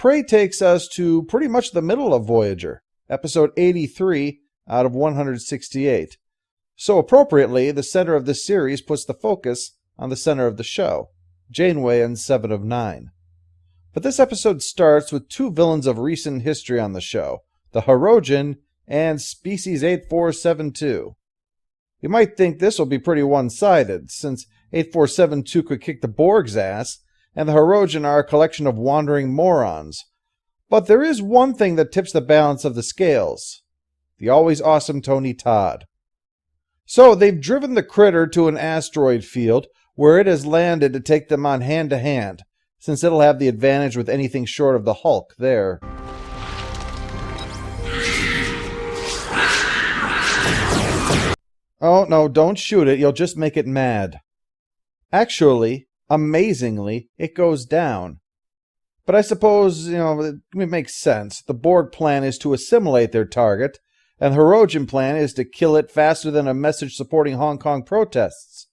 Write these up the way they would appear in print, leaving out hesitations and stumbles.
Prey takes us to pretty much the middle of Voyager, episode 83 out of 168. So appropriately, the center of this series puts the focus on the center of the show, Janeway and 7 of 9. But this episode starts with two villains of recent history on the show, the Hirogen and Species 8472. You might think this will be pretty one-sided, since 8472 could kick the Borg's ass, and the Hirogen are a collection of wandering morons. But there is one thing that tips the balance of the scales. The always awesome Tony Todd. So they've driven the critter to an asteroid field where it has landed to take them on hand-to-hand, since it'll have the advantage with anything short of the Hulk there. Oh, no, don't shoot it. You'll just make it mad. Actually, amazingly, it goes down. But I suppose, it makes sense. The Borg plan is to assimilate their target, and the Hirogen plan is to kill it faster than a message supporting Hong Kong protests.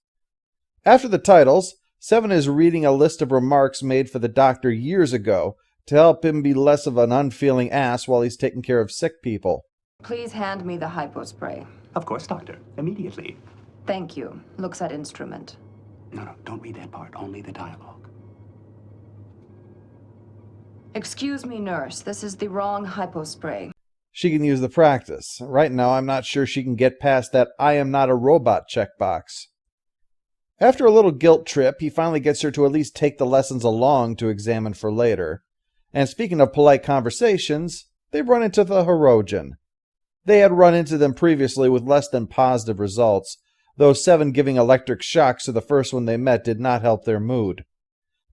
After the titles, 7 is reading a list of remarks made for the Doctor years ago to help him be less of an unfeeling ass while he's taking care of sick people. Please hand me the hypospray. Of course, Doctor. Immediately. Thank you. Looks at instrument. No, don't read that part. Only the dialogue. Excuse me, nurse. This is the wrong hypospray. She can use the practice. Right now, I'm not sure she can get past that I am not a robot checkbox. After a little guilt trip, he finally gets her to at least take the lessons along to examine for later. And speaking of polite conversations, they've run into the Hirogen. They had run into them previously with less than positive results, though 7 giving electric shocks to the first one they met did not help their mood.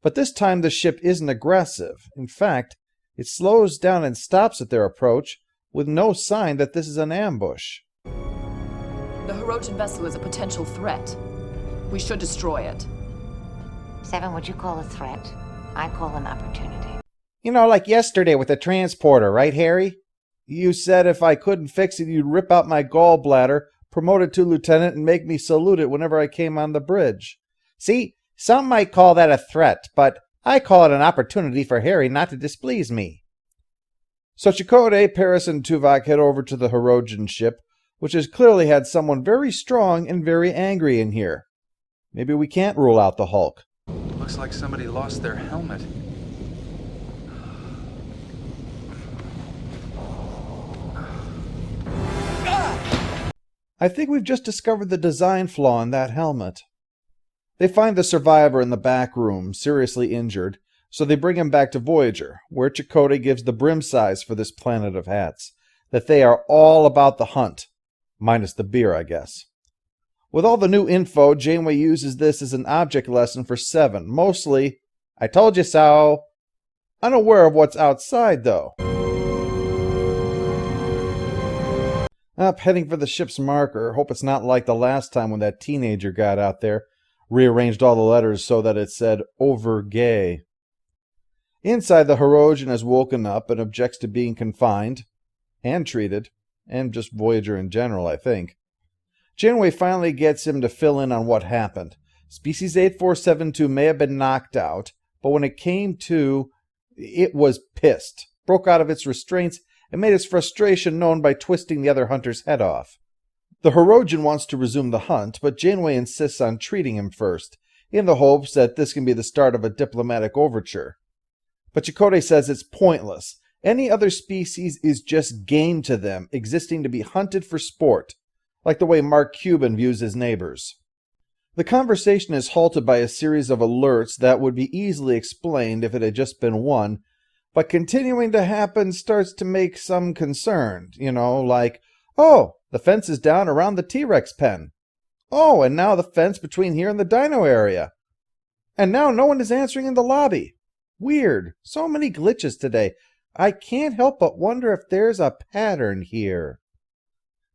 But this time the ship isn't aggressive. In fact, it slows down and stops at their approach, with no sign that this is an ambush. The Hirogen vessel is a potential threat. We should destroy it. 7, would you call a threat? I call an opportunity. Like yesterday with the transporter, right, Harry? You said if I couldn't fix it, you'd rip out my gallbladder, promote it to lieutenant, and make me salute it whenever I came on the bridge. See, some might call that a threat, but I call it an opportunity for Harry not to displease me. So Chakotay, Paris, and Tuvok head over to the Hirogen ship, which has clearly had someone very strong and very angry in here. Maybe we can't rule out the Hulk. Looks like somebody lost their helmet. I think we've just discovered the design flaw in that helmet. They find the survivor in the back room, seriously injured, so they bring him back to Voyager, where Chakotay gives the brim size for this planet of hats, that they are all about the hunt. Minus the beer, I guess. With all the new info, Janeway uses this as an object lesson for 7, mostly, I told you so. Unaware of what's outside, though. Up, heading for the ship's marker. Hope it's not like the last time when that teenager got out there, rearranged all the letters so that it said, over gay. Inside, the Hirogen has woken up and objects to being confined, and treated, and just Voyager in general, I think. Janeway finally gets him to fill in on what happened. Species 8472 may have been knocked out, but when it came to, it was pissed, broke out of its restraints, and made its frustration known by twisting the other hunter's head off. The Hirogen wants to resume the hunt, but Janeway insists on treating him first, in the hopes that this can be the start of a diplomatic overture. But Chakotay says it's pointless. Any other species is just game to them, existing to be hunted for sport, like the way Mark Cuban views his neighbors. The conversation is halted by a series of alerts that would be easily explained if it had just been one, but continuing to happen starts to make some concerned, like, oh, the fence is down around the T-Rex pen. Oh, and now the fence between here and the dino area. And now no one is answering in the lobby. Weird. So many glitches today. I can't help but wonder if there's a pattern here.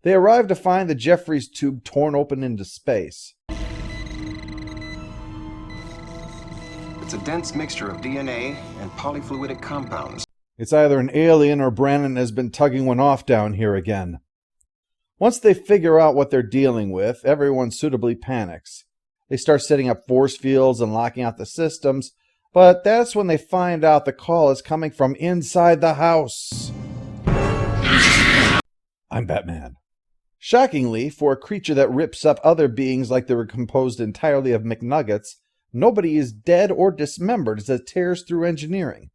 They arrive to find the Jeffries tube torn open into space. It's a dense mixture of DNA and polyfluidic compounds. It's either an alien or Brannon has been tugging one off down here again. Once they figure out what they're dealing with, everyone suitably panics. They start setting up force fields and locking out the systems, But that's when they find out the call is coming from inside the house. I'm Batman. Shockingly, for a creature that rips up other beings like they were composed entirely of McNuggets, nobody is dead or dismembered as it tears through engineering.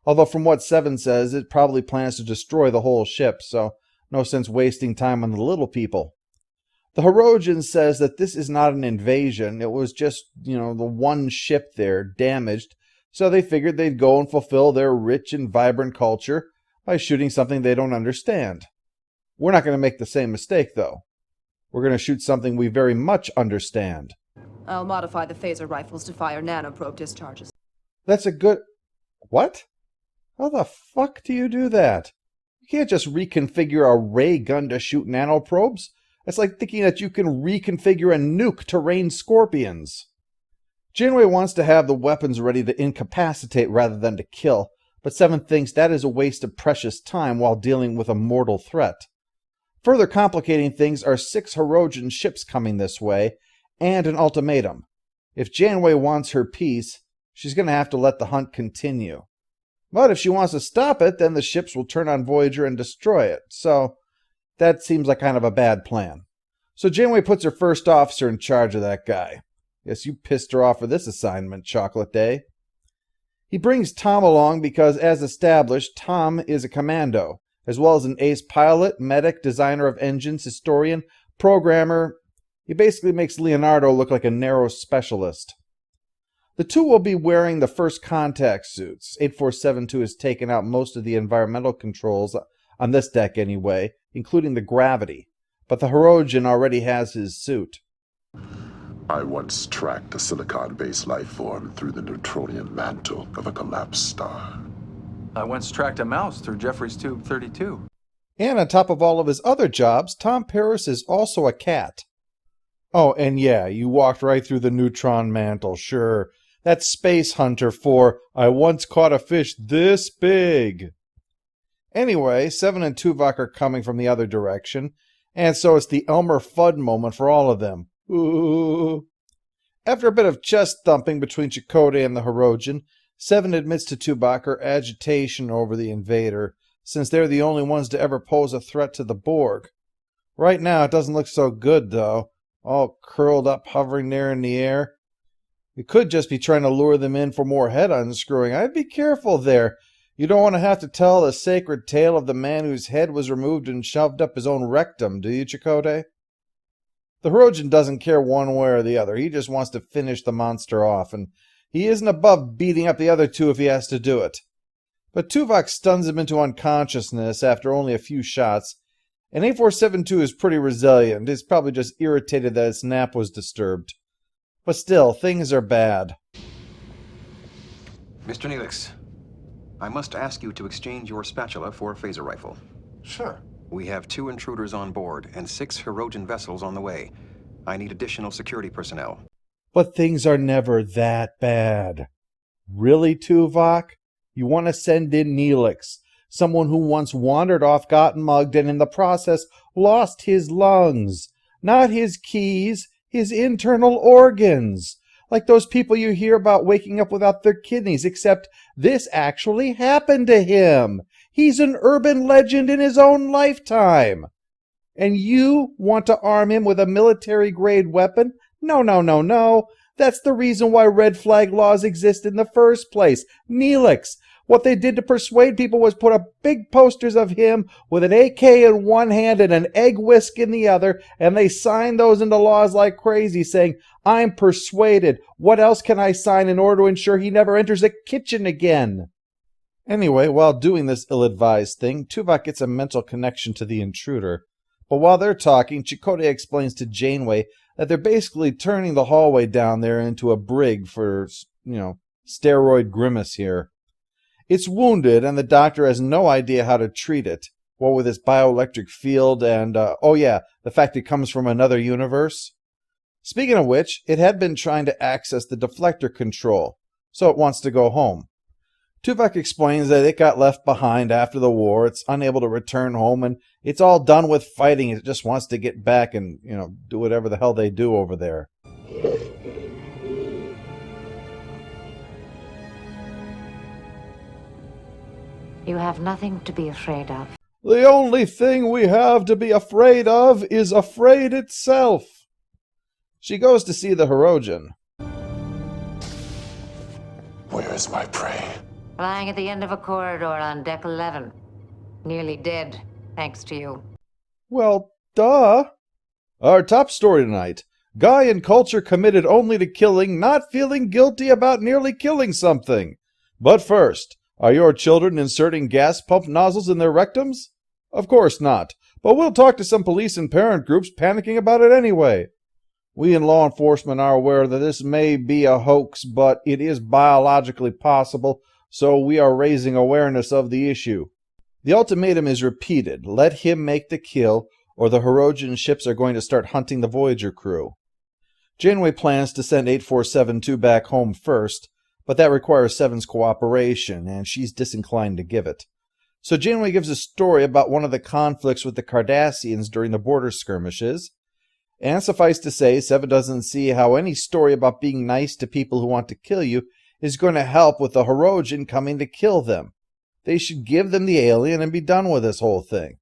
Although from what Seven says, it probably plans to destroy the whole ship, so no sense wasting time on the little people. The Hirogen says that this is not an invasion, it was just, the one ship there, damaged, so they figured they'd go and fulfill their rich and vibrant culture by shooting something they don't understand. We're not going to make the same mistake, though. We're going to shoot something we very much understand. I'll modify the phaser rifles to fire nanoprobe discharges. That's a good... What? How the fuck do you do that? You can't just reconfigure a ray gun to shoot nanoprobes. It's like thinking that you can reconfigure a nuke to rain scorpions. Janeway wants to have the weapons ready to incapacitate rather than to kill, but Seven thinks that is a waste of precious time while dealing with a mortal threat. Further complicating things are 6 Hirogen ships coming this way, and an ultimatum. If Janeway wants her peace, she's going to have to let the hunt continue. But if she wants to stop it, then the ships will turn on Voyager and destroy it, so that seems like kind of a bad plan. So Janeway puts her first officer in charge of that guy. Guess you pissed her off for this assignment, Chocolate Day. He brings Tom along because, as established, Tom is a commando, as well as an ace pilot, medic, designer of engines, historian, programmer. He basically makes Leonardo look like a narrow specialist. The two will be wearing the first contact suits. 8472 has taken out most of the environmental controls, on this deck anyway, including the gravity, but the Hirogen already has his suit. I once tracked a silicon-based life form through the Neutronian mantle of a collapsed star. I once tracked a mouse through Jeffrey's Tube 32. And on top of all of his other jobs, Tom Paris is also a cat. Oh, and yeah, you walked right through the neutron mantle, sure. That's Space Hunter for, I once caught a fish this big. Anyway, Seven and Tuvok are coming from the other direction, and so it's the Elmer Fudd moment for all of them. Ooh. After a bit of chest thumping between Chakotay and the Hirogen, Seven admits to Tuvok her agitation over the invader, since they're the only ones to ever pose a threat to the Borg. Right now it doesn't look so good, though, all curled up hovering there in the air. We could just be trying to lure them in for more head unscrewing. I'd be careful there. You don't want to have to tell the sacred tale of the man whose head was removed and shoved up his own rectum, do you, Chakotay? The Hirogen doesn't care one way or the other. He just wants to finish the monster off, and he isn't above beating up the other two if he has to do it. But Tuvok stuns him into unconsciousness after only a few shots, and 8472 is pretty resilient. He's probably just irritated that his nap was disturbed. But still, things are bad. Mr. Neelix, I must ask you to exchange your spatula for a phaser rifle. Sure. We have 2 intruders on board and 6 Hirogen vessels on the way. I need additional security personnel. But things are never that bad. Really, Tuvok? You want to send in Neelix, someone who once wandered off, got mugged, and in the process lost his lungs. Not his keys, his internal organs. Like those people you hear about waking up without their kidneys, except this actually happened to him. He's an urban legend in his own lifetime. And you want to arm him with a military-grade weapon? No, no, no, no. That's the reason why red flag laws exist in the first place. Neelix. What they did to persuade people was put up big posters of him with an AK in one hand and an egg whisk in the other, and they signed those into laws like crazy, saying, I'm persuaded. What else can I sign in order to ensure he never enters a kitchen again? Anyway, while doing this ill-advised thing, Tuvok gets a mental connection to the intruder. But while they're talking, Chakotay explains to Janeway that they're basically turning the hallway down there into a brig for, steroid Grimace here. It's wounded, and the doctor has no idea how to treat it. What with its bioelectric field and, the fact it comes from another universe. Speaking of which, it had been trying to access the deflector control, so it wants to go home. Tuvok explains that it got left behind after the war, it's unable to return home, and it's all done with fighting. It just wants to get back and, do whatever the hell they do over there. You have nothing to be afraid of. The only thing we have to be afraid of is afraid itself. She goes to see the Hirogen. Where is my prey? Lying at the end of a corridor on deck 11. Nearly dead, thanks to you. Well, duh. Our top story tonight. Guy in culture committed only to killing, not feeling guilty about nearly killing something. But first, are your children inserting gas pump nozzles in their rectums? Of course not, but we'll talk to some police and parent groups panicking about it anyway. We in law enforcement are aware that this may be a hoax, but it is biologically possible, so we are raising awareness of the issue. The ultimatum is repeated. Let him make the kill, or the Hirogen ships are going to start hunting the Voyager crew. Janeway plans to send 8472 back home first, but that requires Seven's cooperation, and she's disinclined to give it. So Janeway gives a story about one of the conflicts with the Cardassians during the border skirmishes, and suffice to say, Seven doesn't see how any story about being nice to people who want to kill you is going to help with the Hirogen coming to kill them. They should give them the alien and be done with this whole thing.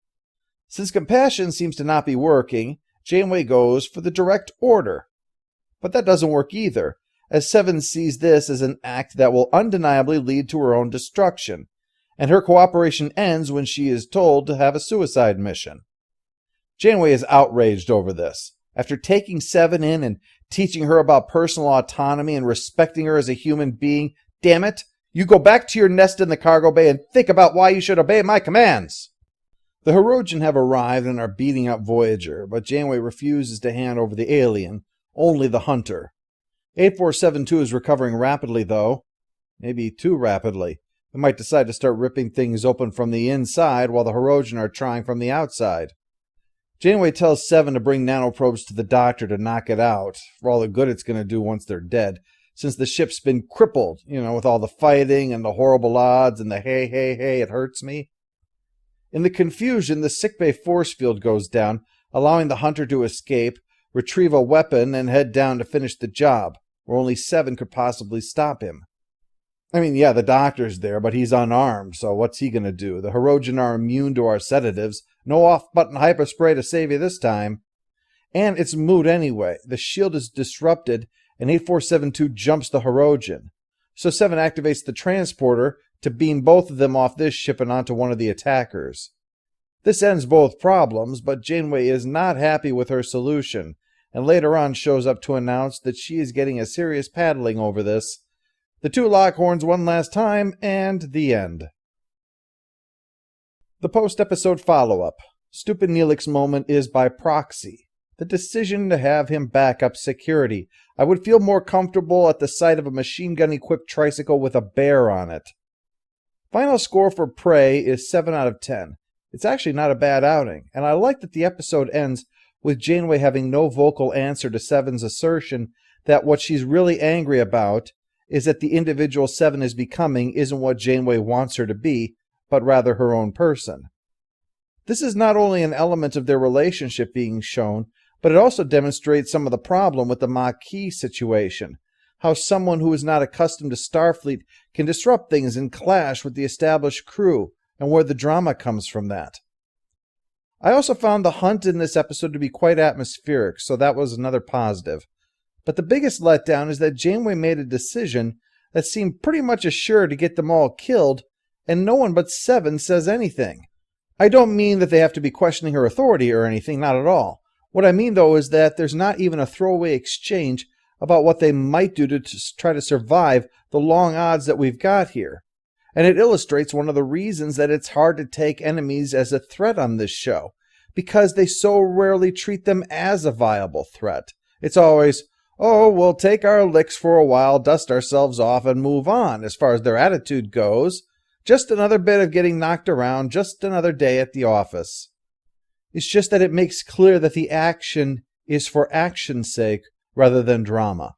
Since compassion seems to not be working, Janeway goes for the direct order. But that doesn't work either, as Seven sees this as an act that will undeniably lead to her own destruction, and her cooperation ends when she is told to have a suicide mission. Janeway is outraged over this. After taking Seven in and teaching her about personal autonomy and respecting her as a human being, damn it, you go back to your nest in the cargo bay and think about why you should obey my commands. The Hirogen have arrived and are beating up Voyager, but Janeway refuses to hand over the alien, only the hunter. 8472 is recovering rapidly, though. Maybe too rapidly. They might decide to start ripping things open from the inside while the Hirogen are trying from the outside. Janeway tells Seven to bring nanoprobes to the doctor to knock it out, for all the good it's going to do once they're dead, since the ship's been crippled, with all the fighting and the horrible odds and the hey, it hurts me. In the confusion, the sickbay force field goes down, allowing the hunter to escape, retrieve a weapon, and head down to finish the job, where only Seven could possibly stop him. I mean, yeah, the doctor's there, but he's unarmed, so what's he going to do? The Hirogen are immune to our sedatives. No off-button hyperspray to save you this time. And it's moot anyway. The shield is disrupted, and 8472 jumps the Hirogen. So Seven activates the transporter to beam both of them off this ship and onto one of the attackers. This ends both problems, but Janeway is not happy with her solution, and later on shows up to announce that she is getting a serious paddling over this. The two lock horns one last time, and the end. The post-episode follow-up. Stupid Neelix's moment is by proxy. The decision to have him back up security. I would feel more comfortable at the sight of a machine gun-equipped tricycle with a bear on it. Final score for Prey is 7 out of 10. It's actually not a bad outing, and I like that the episode ends with Janeway having no vocal answer to Seven's assertion that what she's really angry about is that the individual Seven is becoming isn't what Janeway wants her to be, but rather her own person. This is not only an element of their relationship being shown, but it also demonstrates some of the problem with the Maquis situation, how someone who is not accustomed to Starfleet can disrupt things and clash with the established crew, and where the drama comes from that. I also found the hunt in this episode to be quite atmospheric, so that was another positive. But the biggest letdown is that Janeway made a decision that seemed pretty much assured to get them all killed, and no one but Seven says anything. I don't mean that they have to be questioning her authority or anything, not at all. What I mean, though, is that there's not even a throwaway exchange about what they might do to try to survive the long odds that we've got here. And it illustrates one of the reasons that it's hard to take enemies as a threat on this show, because they so rarely treat them as a viable threat. It's always, oh, we'll take our licks for a while, dust ourselves off, and move on, as far as their attitude goes. Just another bit of getting knocked around, just another day at the office. It's just that it makes clear that the action is for action's sake rather than drama.